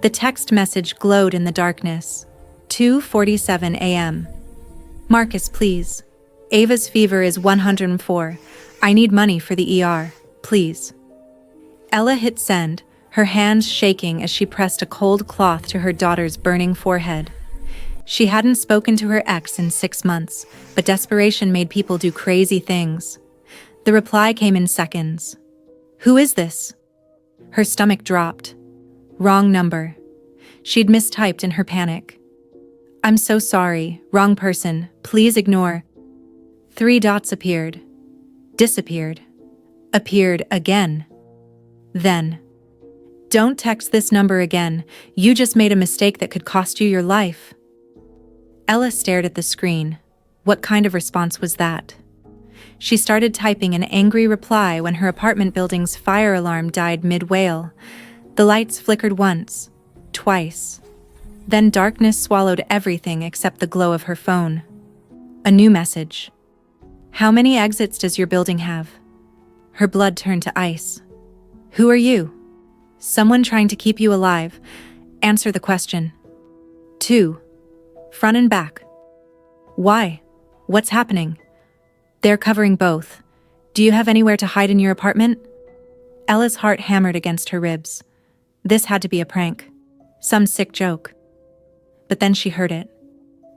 The text message glowed in the darkness. 2:47 a.m. Marcus, please. Ava's fever is 104. I need money for the ER, please. Ella hit send, her hands shaking as she pressed a cold cloth to her daughter's burning forehead. She hadn't spoken to her ex in 6 months, but desperation made people do crazy things. The reply came in seconds. Who is this? Her stomach dropped. Wrong number. She'd mistyped in her panic. I'm so sorry, wrong person, please ignore. 3 dots appeared. Disappeared. Appeared again. Then. Don't text this number again, you just made a mistake that could cost you your life. Ella stared at the screen. What kind of response was that? She started typing an angry reply when her apartment building's fire alarm died mid-wail. The lights flickered once, twice. Then darkness swallowed everything except the glow of her phone. A new message. How many exits does your building have? Her blood turned to ice. Who are you? Someone trying to keep you alive. Answer the question. 2. Front and back. Why? What's happening? They're covering both. Do you have anywhere to hide in your apartment? Ella's heart hammered against her ribs. This had to be a prank. Some sick joke. But then she heard it.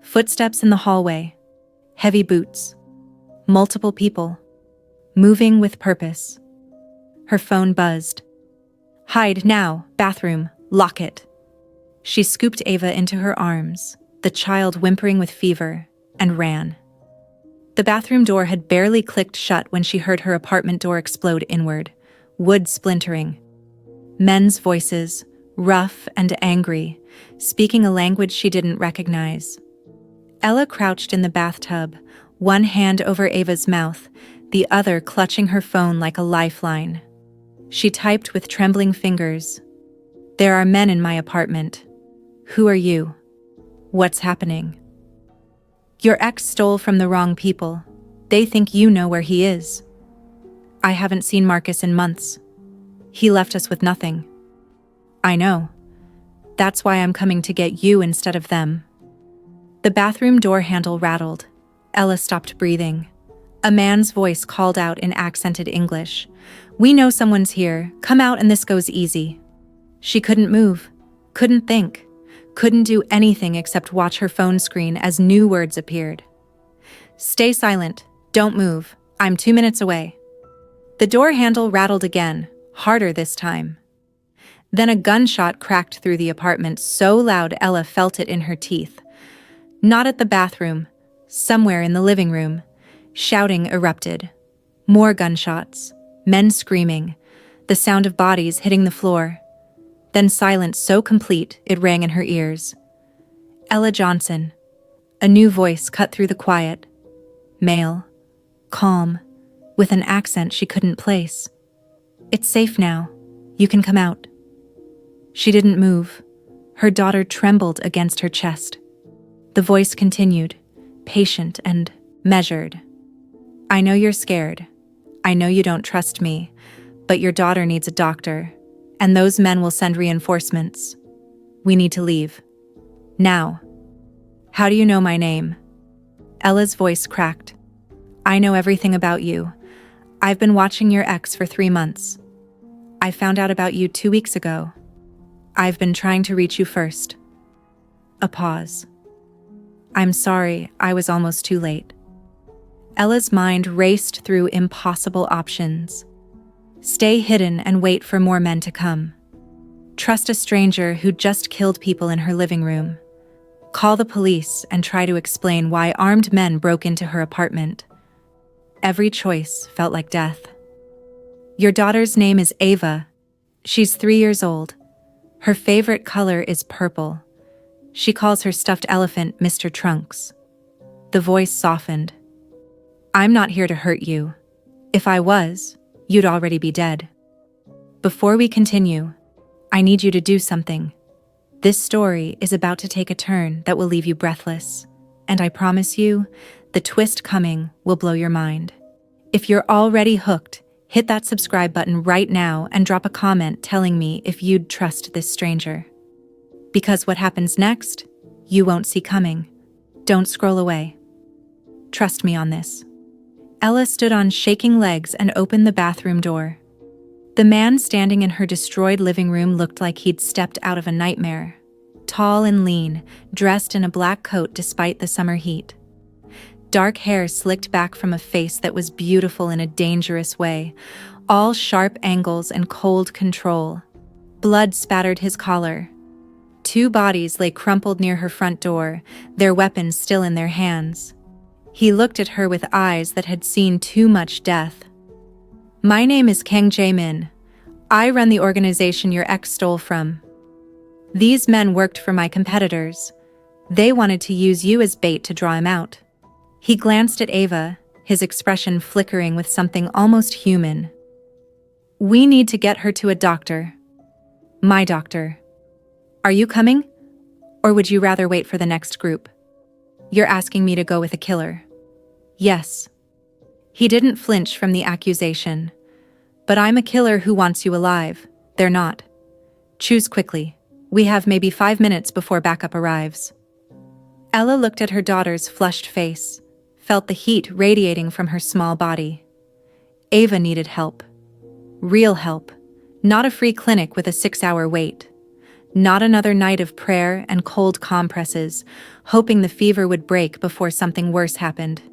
Footsteps in the hallway. Heavy boots. Multiple people. Moving with purpose. Her phone buzzed. Hide now, bathroom, lock it. She scooped Ava into her arms, the child whimpering with fever, and ran. The bathroom door had barely clicked shut when she heard her apartment door explode inward, wood splintering. Men's voices, rough and angry, speaking a language she didn't recognize. Ella crouched in the bathtub, one hand over Ava's mouth, the other clutching her phone like a lifeline. She typed with trembling fingers. There are men in my apartment. Who are you? What's happening? Your ex stole from the wrong people. They think you know where he is. I haven't seen Marcus in months. He left us with nothing. I know. That's why I'm coming to get you instead of them. The bathroom door handle rattled. Ella stopped breathing. A man's voice called out in accented English. We know someone's here. Come out and this goes easy. She couldn't move, couldn't think, couldn't do anything except watch her phone screen as new words appeared. Stay silent. Don't move. I'm 2 minutes away. The door handle rattled again, harder this time. Then a gunshot cracked through the apartment so loud Ella felt it in her teeth. Not at the bathroom, somewhere in the living room. Shouting erupted. More gunshots, men screaming, the sound of bodies hitting the floor. Then silence so complete it rang in her ears. Ella Johnson. A new voice cut through the quiet. Male. Calm. With an accent she couldn't place. It's safe now. You can come out. She didn't move. Her daughter trembled against her chest. The voice continued, patient and measured. I know you're scared. I know you don't trust me, but your daughter needs a doctor, and those men will send reinforcements. We need to leave. Now. How do you know my name? Ella's voice cracked. I know everything about you. I've been watching your ex for 3 months. I found out about you 2 weeks ago. I've been trying to reach you first. A pause. I'm sorry, I was almost too late. Ella's mind raced through impossible options. Stay hidden and wait for more men to come. Trust a stranger who just killed people in her living room. Call the police and try to explain why armed men broke into her apartment. Every choice felt like death. Your daughter's name is Ava. She's 3 years old. Her favorite color is purple. She calls her stuffed elephant Mr. Trunks. The voice softened. I'm not here to hurt you. If I was, you'd already be dead. Before we continue, I need you to do something. This story is about to take a turn that will leave you breathless, and I promise you, the twist coming will blow your mind. If you're already hooked, hit that subscribe button right now and drop a comment telling me if you'd trust this stranger. Because what happens next, you won't see coming. Don't scroll away. Trust me on this. Ella stood on shaking legs and opened the bathroom door. The man standing in her destroyed living room looked like he'd stepped out of a nightmare. Tall and lean, dressed in a black coat despite the summer heat. Dark hair slicked back from a face that was beautiful in a dangerous way, all sharp angles and cold control. Blood spattered his collar. 2 bodies lay crumpled near her front door, their weapons still in their hands. He looked at her with eyes that had seen too much death. My name is Kang Jae-min. I run the organization your ex stole from. These men worked for my competitors. They wanted to use you as bait to draw him out. He glanced at Ava, his expression flickering with something almost human. We need to get her to a doctor. My doctor. Are you coming? Or would you rather wait for the next group? You're asking me to go with a killer. Yes. He didn't flinch from the accusation. But I'm a killer who wants you alive. They're not. Choose quickly. We have maybe 5 minutes before backup arrives. Ella looked at her daughter's flushed face, felt the heat radiating from her small body. Ava needed help. Real help. Not a free clinic with a 6-hour wait. Not another night of prayer and cold compresses, hoping the fever would break before something worse happened.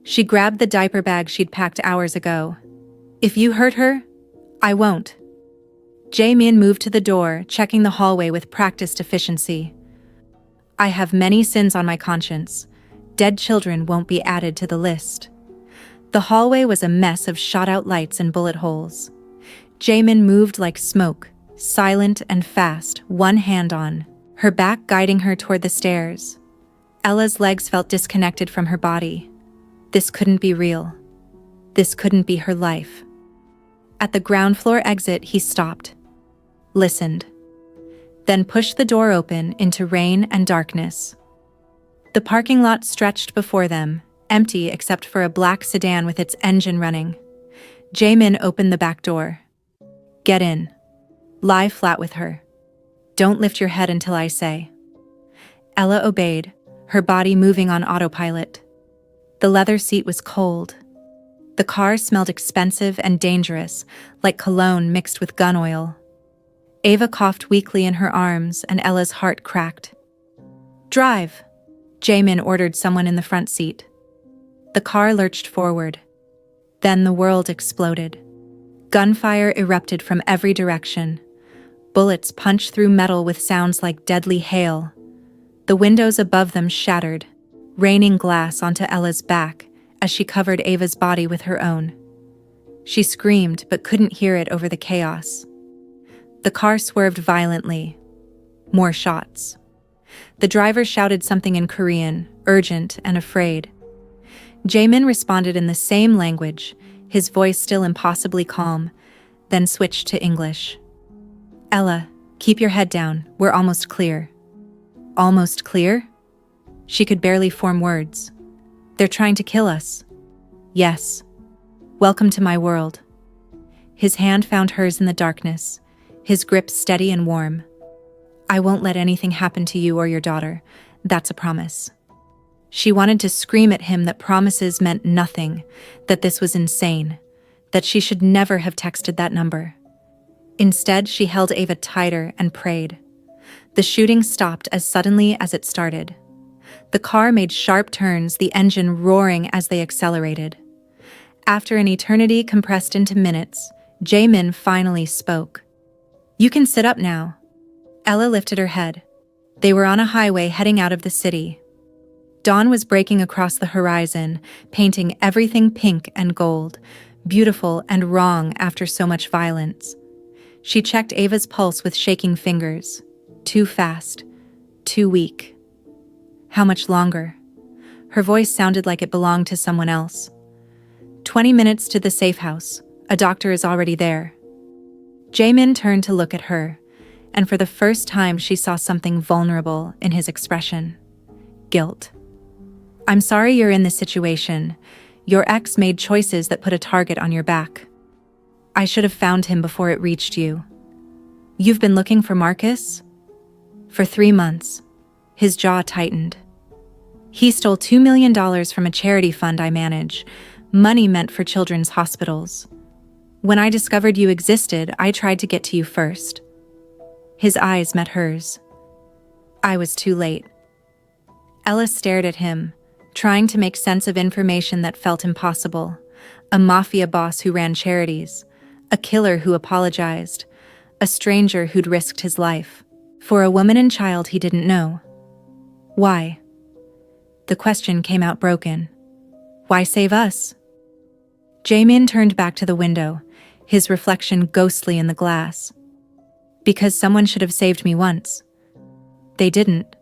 She grabbed the diaper bag she'd packed hours ago. If you hurt her, I won't. Jae-min moved to the door, checking the hallway with practiced efficiency. I have many sins on my conscience. Dead children won't be added to the list. The hallway was a mess of shot-out lights and bullet holes. Jae-min moved like smoke, silent and fast, one hand on, her back guiding her toward the stairs. Ella's legs felt disconnected from her body. This couldn't be real. This couldn't be her life. At the ground floor exit, he stopped, listened, then pushed the door open into rain and darkness. The parking lot stretched before them, empty except for a black sedan with its engine running. Jae-min opened the back door. Get in. Lie flat with her. Don't lift your head until I say. Ella obeyed, her body moving on autopilot. The leather seat was cold. The car smelled expensive and dangerous, like cologne mixed with gun oil. Ava coughed weakly in her arms, and Ella's heart cracked. Drive, Jae-min ordered someone in the front seat. The car lurched forward. Then the world exploded. Gunfire erupted from every direction. Bullets punched through metal with sounds like deadly hail. The windows above them shattered, raining glass onto Ella's back as she covered Ava's body with her own. She screamed but couldn't hear it over the chaos. The car swerved violently. More shots. The driver shouted something in Korean, urgent and afraid. Jae-min responded in the same language, his voice still impossibly calm, then switched to English. Ella, keep your head down. We're almost clear. Almost clear? She could barely form words. They're trying to kill us. Yes. Welcome to my world. His hand found hers in the darkness, his grip steady and warm. I won't let anything happen to you or your daughter. That's a promise. She wanted to scream at him that promises meant nothing, that this was insane, that she should never have texted that number. Instead, she held Ava tighter and prayed. The shooting stopped as suddenly as it started. The car made sharp turns, the engine roaring as they accelerated. After an eternity compressed into minutes, Jae-min finally spoke. You can sit up now. Ella lifted her head. They were on a highway heading out of the city. Dawn was breaking across the horizon, painting everything pink and gold, beautiful and wrong after so much violence. She checked Ava's pulse with shaking fingers. Too fast. Too weak. How much longer? Her voice sounded like it belonged to someone else. 20 minutes to the safe house. A doctor is already there. Jae-min turned to look at her, and for the first time she saw something vulnerable in his expression. Guilt. I'm sorry you're in this situation. Your ex made choices that put a target on your back. I should have found him before it reached you. You've been looking for Marcus? For 3 months. His jaw tightened. He stole $2 million from a charity fund I manage, money meant for children's hospitals. When I discovered you existed, I tried to get to you first. His eyes met hers. I was too late. Ella stared at him, trying to make sense of information that felt impossible. A mafia boss who ran charities, a killer who apologized, a stranger who'd risked his life for a woman and child he didn't know. Why? The question came out broken. Why save us? Jamin turned back to the window, his reflection ghostly in the glass. Because someone should have saved me once. They didn't.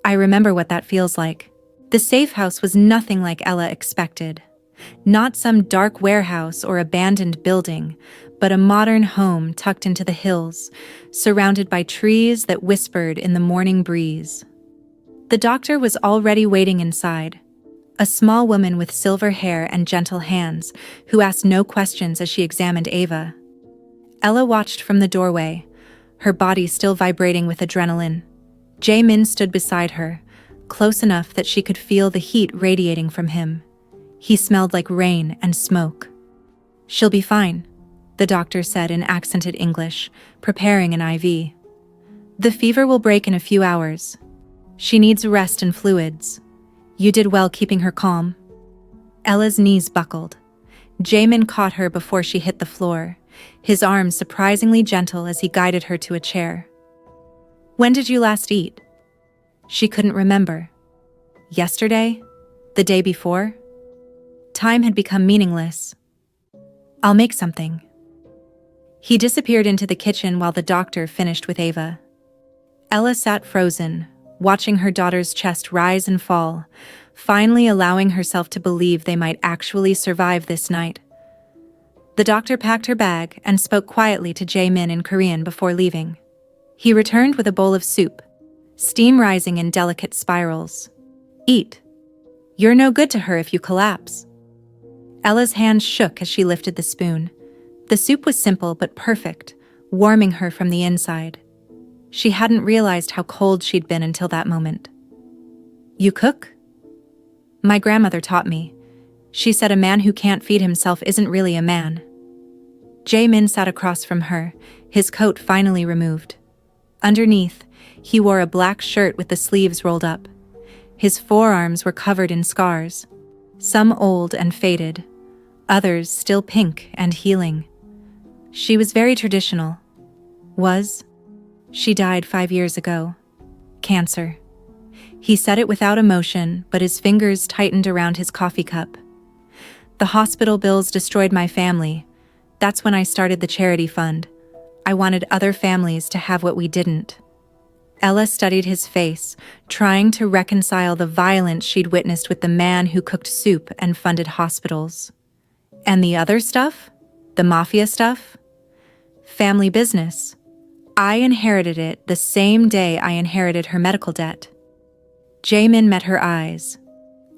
I remember what that feels like. The safe house was nothing like Ella expected. Not some dark warehouse or abandoned building, but a modern home tucked into the hills, surrounded by trees that whispered in the morning breeze. The doctor was already waiting inside, a small woman with silver hair and gentle hands who asked no questions as she examined Ava. Ella watched from the doorway, her body still vibrating with adrenaline. Jamin stood beside her, close enough that she could feel the heat radiating from him. He smelled like rain and smoke. She'll be fine, the doctor said in accented English, preparing an IV. The fever will break in a few hours. She needs rest and fluids. You did well keeping her calm. Ella's knees buckled. Jamin caught her before she hit the floor, his arms surprisingly gentle as he guided her to a chair. When did you last eat? She couldn't remember. Yesterday? The day before? Time had become meaningless. I'll make something. He disappeared into the kitchen while the doctor finished with Ava. Ella sat frozen, watching her daughter's chest rise and fall, finally allowing herself to believe they might actually survive this night. The doctor packed her bag and spoke quietly to Jamin in Korean before leaving. He returned with a bowl of soup, steam rising in delicate spirals. Eat. You're no good to her if you collapse. Ella's hand shook as she lifted the spoon. The soup was simple but perfect, warming her from the inside. She hadn't realized how cold she'd been until that moment. You cook? My grandmother taught me. She said a man who can't feed himself isn't really a man. Jamin sat across from her, his coat finally removed. Underneath, he wore a black shirt with the sleeves rolled up. His forearms were covered in scars, some old and faded, others still pink and healing. She was very traditional. She died 5 years ago. Cancer. He said it without emotion, but his fingers tightened around his coffee cup. The hospital bills destroyed my family. That's when I started the charity fund. I wanted other families to have what we didn't. Ella studied his face, trying to reconcile the violence she'd witnessed with the man who cooked soup and funded hospitals. And the other stuff? The mafia stuff? Family business. I inherited it the same day I inherited her medical debt. Jamin met her eyes.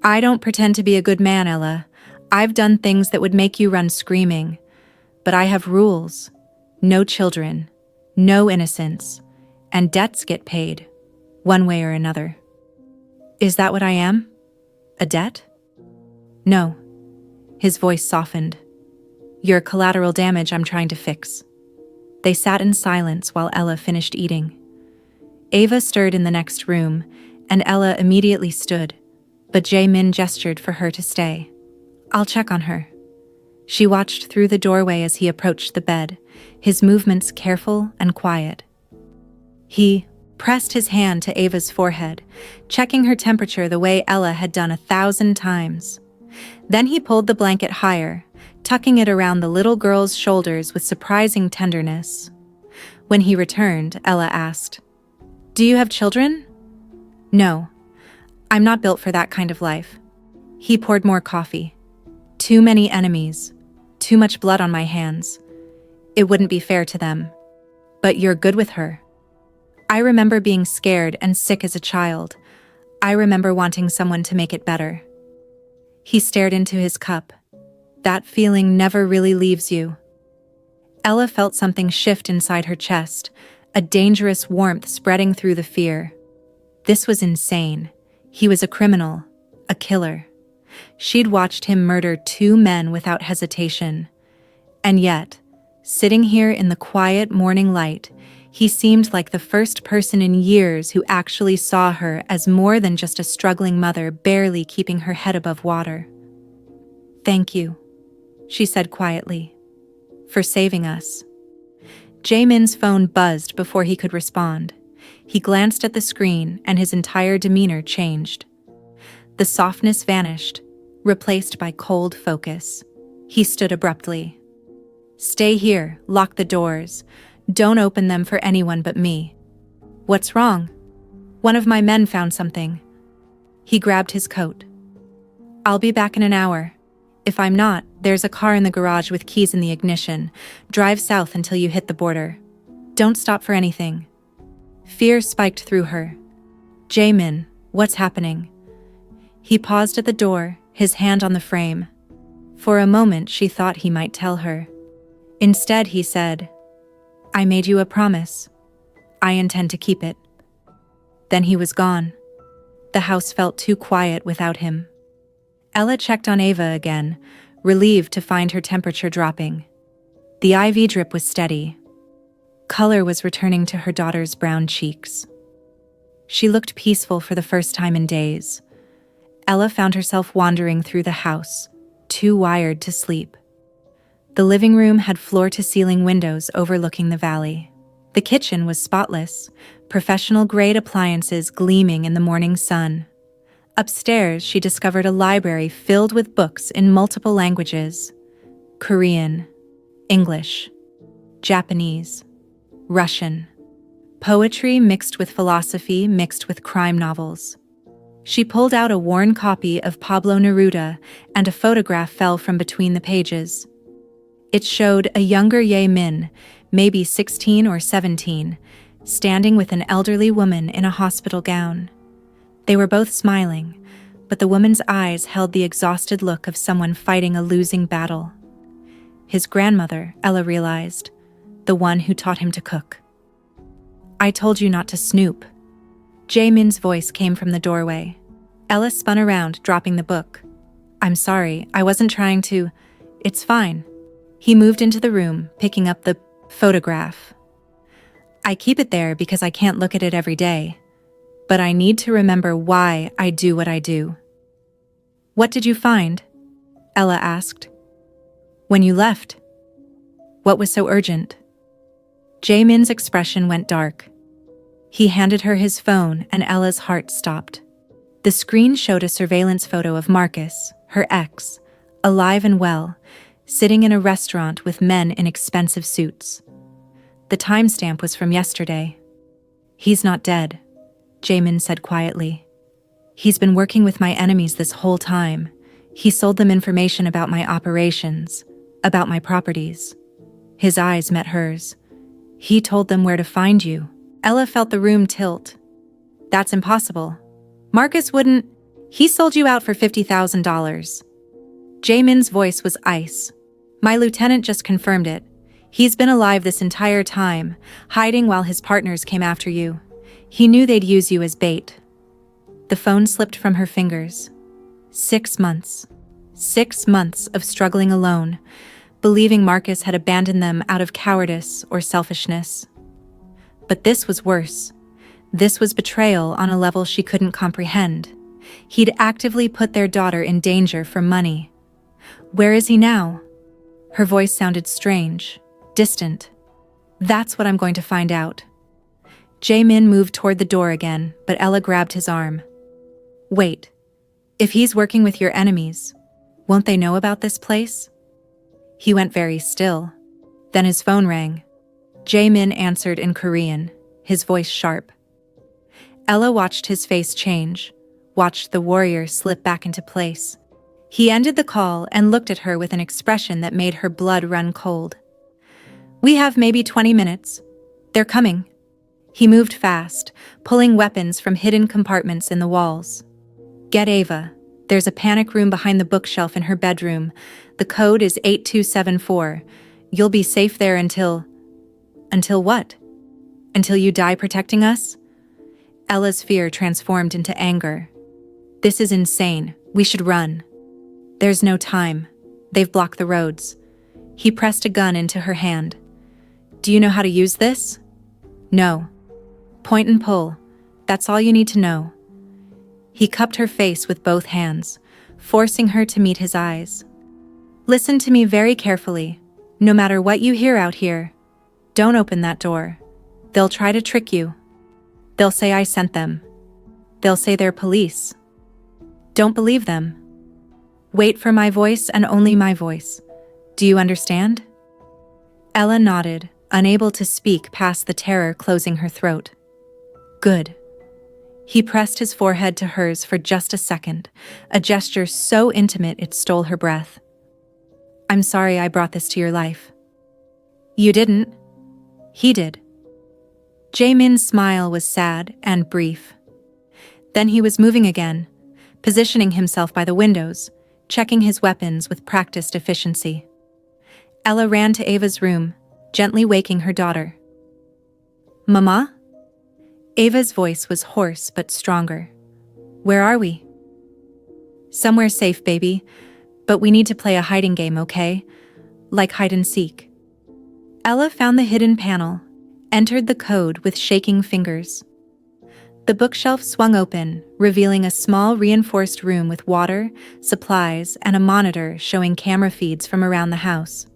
I don't pretend to be a good man, Ella. I've done things that would make you run screaming. But I have rules. No children. No innocence. And debts get paid, one way or another. Is that what I am? A debt? No. His voice softened. You're collateral damage I'm trying to fix. They sat in silence while Ella finished eating. Ava stirred in the next room, and Ella immediately stood, but Jamin gestured for her to stay. I'll check on her. She watched through the doorway as he approached the bed, his movements careful and quiet. He pressed his hand to Ava's forehead, checking her temperature the way Ella had done 1,000 times. Then he pulled the blanket higher, tucking it around the little girl's shoulders with surprising tenderness. When he returned, Ella asked, Do you have children? No. I'm not built for that kind of life. He poured more coffee. Too many enemies. Too much blood on my hands. It wouldn't be fair to them. But you're good with her. I remember being scared and sick as a child. I remember wanting someone to make it better. He stared into his cup. That feeling never really leaves you. Ella felt something shift inside her chest, a dangerous warmth spreading through the fear. This was insane. He was a criminal, a killer. She'd watched him murder 2 men without hesitation. And yet, sitting here in the quiet morning light, he seemed like the first person in years who actually saw her as more than just a struggling mother barely keeping her head above water. "Thank you," she said quietly, "for saving us." Jaemin's phone buzzed before he could respond. He glanced at the screen and his entire demeanor changed. The softness vanished, replaced by cold focus. He stood abruptly. "Stay here, lock the doors. Don't open them for anyone but me." "What's wrong?" "One of my men found something." He grabbed his coat. "I'll be back in an hour. If I'm not, there's a car in the garage with keys in the ignition. Drive south until you hit the border. Don't stop for anything." Fear spiked through her. "Jaemin, what's happening?" He paused at the door, his hand on the frame. For a moment she thought he might tell her. Instead he said, "I made you a promise. I intend to keep it." Then he was gone. The house felt too quiet without him. Ella checked on Ava again, relieved to find her temperature dropping. The IV drip was steady. Color was returning to her daughter's brown cheeks. She looked peaceful for the first time in days. Ella found herself wandering through the house, too wired to sleep. The living room had floor-to-ceiling windows overlooking the valley. The kitchen was spotless, professional-grade appliances gleaming in the morning sun. Upstairs, she discovered a library filled with books in multiple languages: Korean, English, Japanese, Russian. Poetry mixed with philosophy mixed with crime novels. She pulled out a worn copy of Pablo Neruda, and a photograph fell from between the pages. It showed a younger Jaemin, maybe 16 or 17, standing with an elderly woman in a hospital gown. They were both smiling, but the woman's eyes held the exhausted look of someone fighting a losing battle. His grandmother, Ella realized, the one who taught him to cook. "I told you not to snoop." Jaemin's voice came from the doorway. Ella spun around, dropping the book. "I'm sorry, I wasn't trying to." "It's fine." He moved into the room, picking up the photograph. "I keep it there because I can't look at it every day. But I need to remember why I do what I do." "What did you find?" Ella asked. "When you left." "What was so urgent?" Jaemin's expression went dark. He handed her his phone and Ella's heart stopped. The screen showed a surveillance photo of Marcus, her ex, alive and well, sitting in a restaurant with men in expensive suits. The timestamp was from yesterday. "He's not dead," Jaemin said quietly. "He's been working with my enemies this whole time. He sold them information about my operations, about my properties." His eyes met hers. "He told them where to find you." Ella felt the room tilt. "That's impossible. Marcus wouldn't. He sold you out for $50,000. Jaemin's voice was ice. "My lieutenant just confirmed it. He's been alive this entire time, hiding while his partners came after you. He knew they'd use you as bait." The phone slipped from her fingers. 6 months. 6 months of struggling alone, believing Marcus had abandoned them out of cowardice or selfishness. But this was worse. This was betrayal on a level she couldn't comprehend. He'd actively put their daughter in danger for money. "Where is he now?" Her voice sounded strange, distant. "That's what I'm going to find out." Jaemin moved toward the door again, but Ella grabbed his arm. "Wait. If he's working with your enemies, won't they know about this place?" He went very still. Then his phone rang. Jaemin answered in Korean, his voice sharp. Ella watched his face change, watched the warrior slip back into place. He ended the call and looked at her with an expression that made her blood run cold. "We have maybe 20 minutes. They're coming." He moved fast, pulling weapons from hidden compartments in the walls. "Get Ava. There's a panic room behind the bookshelf in her bedroom. The code is 8274. You'll be safe there until..." "Until what?" Until you die protecting us? Ella's fear transformed into anger. This is insane. We should run. There's no time. They've blocked the roads. He pressed a gun into her hand. Do you know how to use this? No. Point and pull. That's all you need to know. He cupped her face with both hands, forcing her to meet his eyes. Listen to me very carefully. No matter what you hear out here, don't open that door. They'll try to trick you. They'll say I sent them. They'll say they're police. Don't believe them. Wait for my voice and only my voice. Do you understand? Ella nodded, unable to speak past the terror closing her throat. Good. He pressed his forehead to hers for just a second, a gesture so intimate it stole her breath. I'm sorry I brought this to your life. You didn't. He did. Jaemin's smile was sad and brief. Then he was moving again, positioning himself by the windows, checking his weapons with practiced efficiency. Ella ran to Ava's room, gently waking her daughter. Mama? Ava's voice was hoarse but stronger. Where are we? Somewhere safe, baby. But we need to play a hiding game, okay? Like hide and seek. Ella found the hidden panel, entered the code with shaking fingers. The bookshelf swung open, revealing a small reinforced room with water, supplies, and a monitor showing camera feeds from around the house.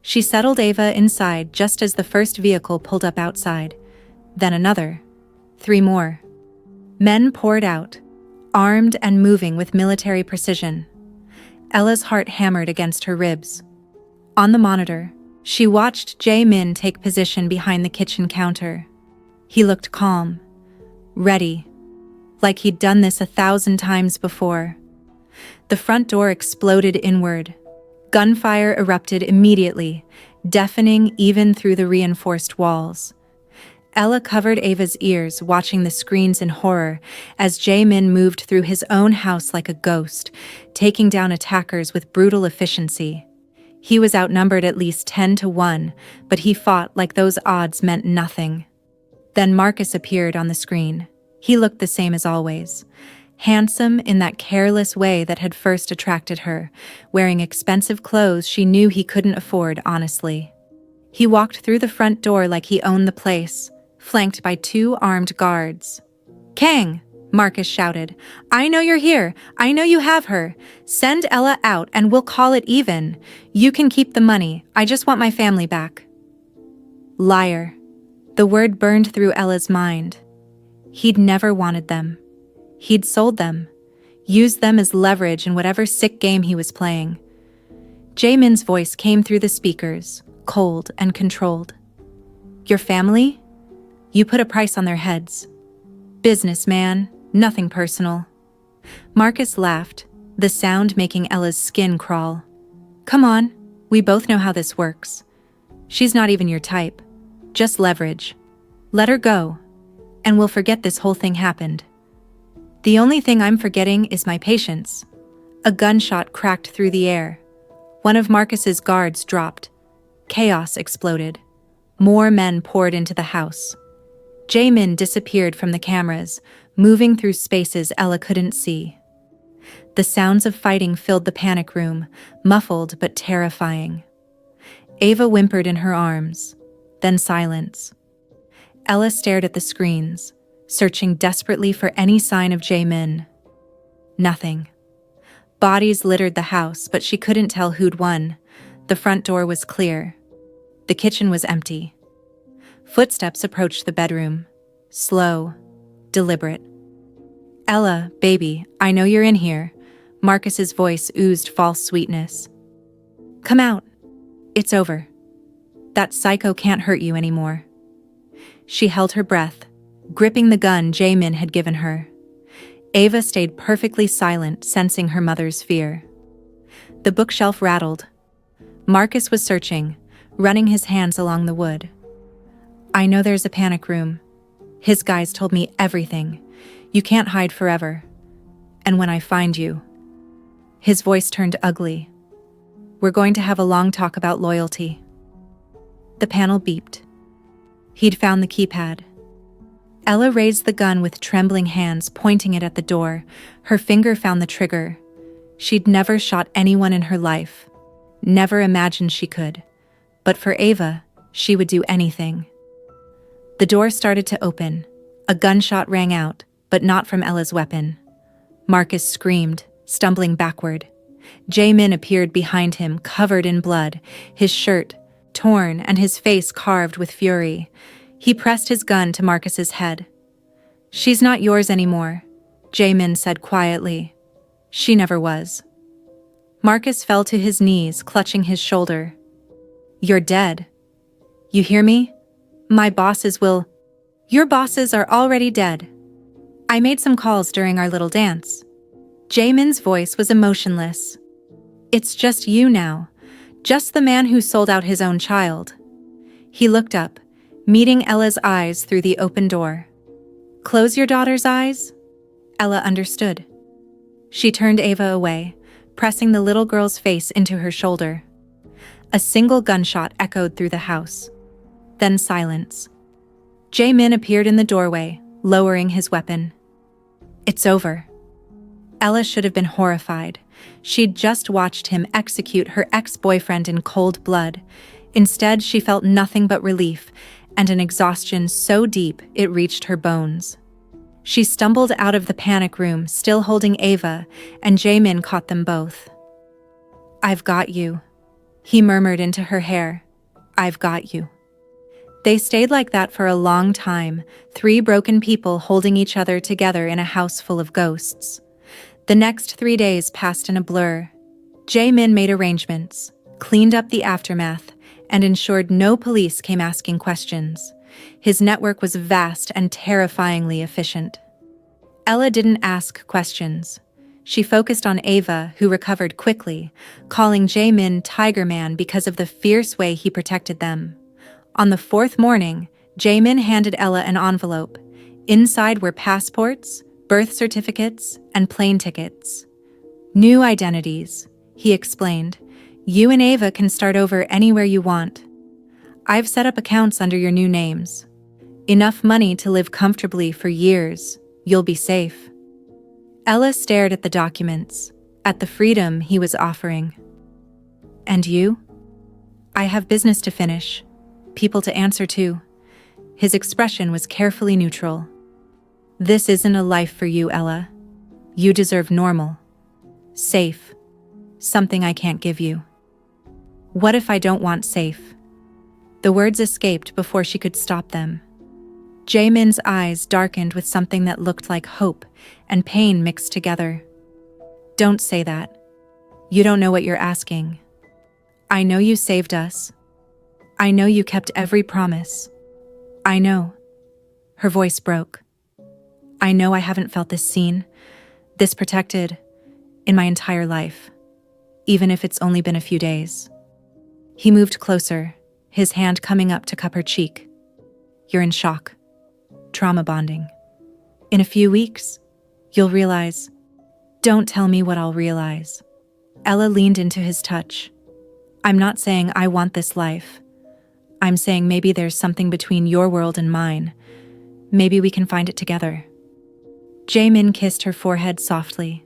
She settled Ava inside just as the first vehicle pulled up outside. Then another. 3 more. Men poured out, armed and moving with military precision. Ella's heart hammered against her ribs. On the monitor, she watched Jae-min take position behind the kitchen counter. He looked calm, ready, like he'd done this 1,000 times before. The front door exploded inward. Gunfire erupted immediately, deafening even through the reinforced walls. Ella covered Ava's ears, watching the screens in horror as Jae-min moved through his own house like a ghost, taking down attackers with brutal efficiency. He was outnumbered at least 10-1, but he fought like those odds meant nothing. Then Marcus appeared on the screen. He looked the same as always. Handsome in that careless way that had first attracted her, wearing expensive clothes she knew he couldn't afford, honestly. He walked through the front door like he owned the place, flanked by 2 armed guards. Kang! Marcus shouted. I know you're here. I know you have her. Send Ella out and we'll call it even. You can keep the money. I just want my family back. Liar. The word burned through Ella's mind. He'd never wanted them. He'd sold them, used them as leverage in whatever sick game he was playing. Jaemin's voice came through the speakers, cold and controlled. Your family? You put a price on their heads. Businessman, nothing personal. Marcus laughed, the sound making Ella's skin crawl. Come on, we both know how this works. She's not even your type. Just leverage. Let her go, and we'll forget this whole thing happened. The only thing I'm forgetting is my patience. A gunshot cracked through the air. One of Marcus's guards dropped. Chaos exploded. More men poured into the house. Jae-min disappeared from the cameras, moving through spaces Ella couldn't see. The sounds of fighting filled the panic room, muffled but terrifying. Ava whimpered in her arms, then silence. Ella stared at the screens, searching desperately for any sign of Jae-min. Nothing. Bodies littered the house, but she couldn't tell who'd won. The front door was clear. The kitchen was empty. Footsteps approached the bedroom. Slow, deliberate. Ella, baby, I know you're in here. Marcus's voice oozed false sweetness. Come out. It's over. That psycho can't hurt you anymore. She held her breath, gripping the gun Jae-min had given her. Ava stayed perfectly silent, sensing her mother's fear. The bookshelf rattled. Marcus was searching, running his hands along the wood. I know there's a panic room. His guys told me everything. You can't hide forever. And when I find you... His voice turned ugly. We're going to have a long talk about loyalty. The panel beeped. He'd found the keypad. Ella raised the gun with trembling hands, pointing it at the door. Her finger found the trigger. She'd never shot anyone in her life. Never imagined she could. But for Ava, she would do anything. The door started to open. A gunshot rang out, but not from Ella's weapon. Marcus screamed, stumbling backward. Jae-min appeared behind him, covered in blood, his shirt torn and his face carved with fury. He pressed his gun to Marcus's head. "She's not yours anymore," Jae-min said quietly. "She never was." Marcus fell to his knees, clutching his shoulder. "You're dead. You hear me? My bosses will—" "Your bosses are already dead. I made some calls during our little dance." Jaemin's voice was emotionless. "It's just you now. Just the man who sold out his own child." He looked up, meeting Ella's eyes through the open door. "Close your daughter's eyes?" Ella understood. She turned Ava away, pressing the little girl's face into her shoulder. A single gunshot echoed through the house. Then silence. Jae-min appeared in the doorway, lowering his weapon. "It's over." Ella should have been horrified. She'd just watched him execute her ex-boyfriend in cold blood. Instead, she felt nothing but relief and an exhaustion so deep it reached her bones. She stumbled out of the panic room, still holding Ava, and Jae-min caught them both. "I've got you," he murmured into her hair. "I've got you." They stayed like that for a long time, three broken people holding each other together in a house full of ghosts. The next 3 days passed in a blur. Jae-min made arrangements, cleaned up the aftermath, and ensured no police came asking questions. His network was vast and terrifyingly efficient. Ella didn't ask questions. She focused on Ava, who recovered quickly, calling Jae-min Tiger Man because of the fierce way he protected them. On the 4th morning, Jae-min handed Ella an envelope. Inside were passports, birth certificates, and plane tickets. "New identities," he explained. "You and Ava can start over anywhere you want. I've set up accounts under your new names. Enough money to live comfortably for years. You'll be safe." Ella stared at the documents, at the freedom he was offering. "And you?" "I have business to finish, people to answer to." His expression was carefully neutral. "This isn't a life for you, Ella. You deserve normal. Safe. Something I can't give you." "What if I don't want safe?" The words escaped before she could stop them. Jae-min's eyes darkened with something that looked like hope and pain mixed together. "Don't say that. You don't know what you're asking. I know you saved us. I know you kept every promise. I know." Her voice broke. "I know I haven't felt this seen, this protected, in my entire life, even if it's only been a few days." He moved closer, his hand coming up to cup her cheek. "You're in shock. Trauma bonding. In a few weeks, you'll realize." "Don't tell me what I'll realize." Ella leaned into his touch. "I'm not saying I want this life. I'm saying maybe there's something between your world and mine. Maybe we can find it together." Jae-min kissed her forehead softly.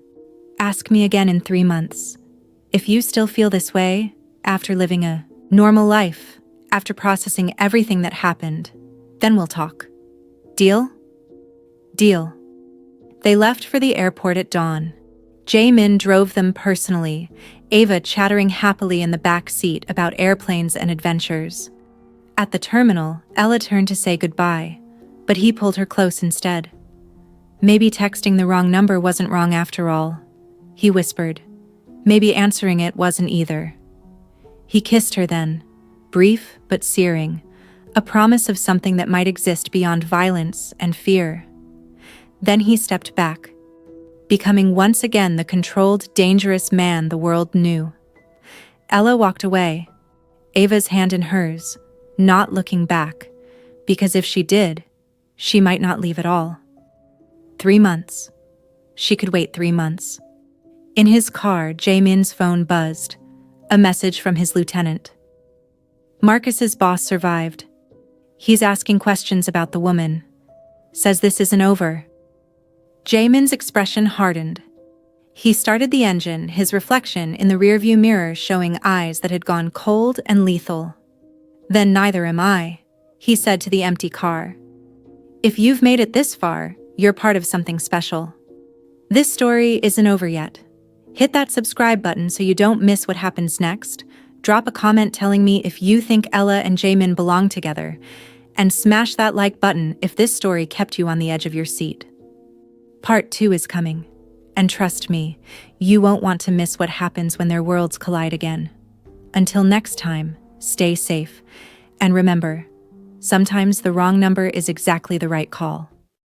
"Ask me again in 3 months. If you still feel this way, after living a normal life, after processing everything that happened, then we'll talk. Deal?" "Deal." They left for the airport at dawn. Jae-min drove them personally, Ava chattering happily in the back seat about airplanes and adventures. At the terminal, Ella turned to say goodbye, but he pulled her close instead. "Maybe texting the wrong number wasn't wrong after all," he whispered. "Maybe answering it wasn't either." He kissed her then, brief but searing, a promise of something that might exist beyond violence and fear. Then he stepped back, becoming once again the controlled, dangerous man the world knew. Ella walked away, Ava's hand in hers, not looking back, because if she did, she might not leave at all. 3 months. She could wait 3 months. In his car, Jae-min's phone buzzed, a message from his lieutenant. Marcus's boss survived. He's asking questions about the woman. Says this isn't over. Jaemin's expression hardened. He started the engine, his reflection in the rearview mirror showing eyes that had gone cold and lethal. Then neither am I, he said to the empty car. If you've made it this far, you're part of something special. This story isn't over yet. Hit that subscribe button so you don't miss what happens next. Drop a comment telling me if you think Ella and Jaemin belong together. And smash that like button if this story kept you on the edge of your seat. Part 2 is coming. And trust me, you won't want to miss what happens when their worlds collide again. Until next time, stay safe. And remember, sometimes the wrong number is exactly the right call.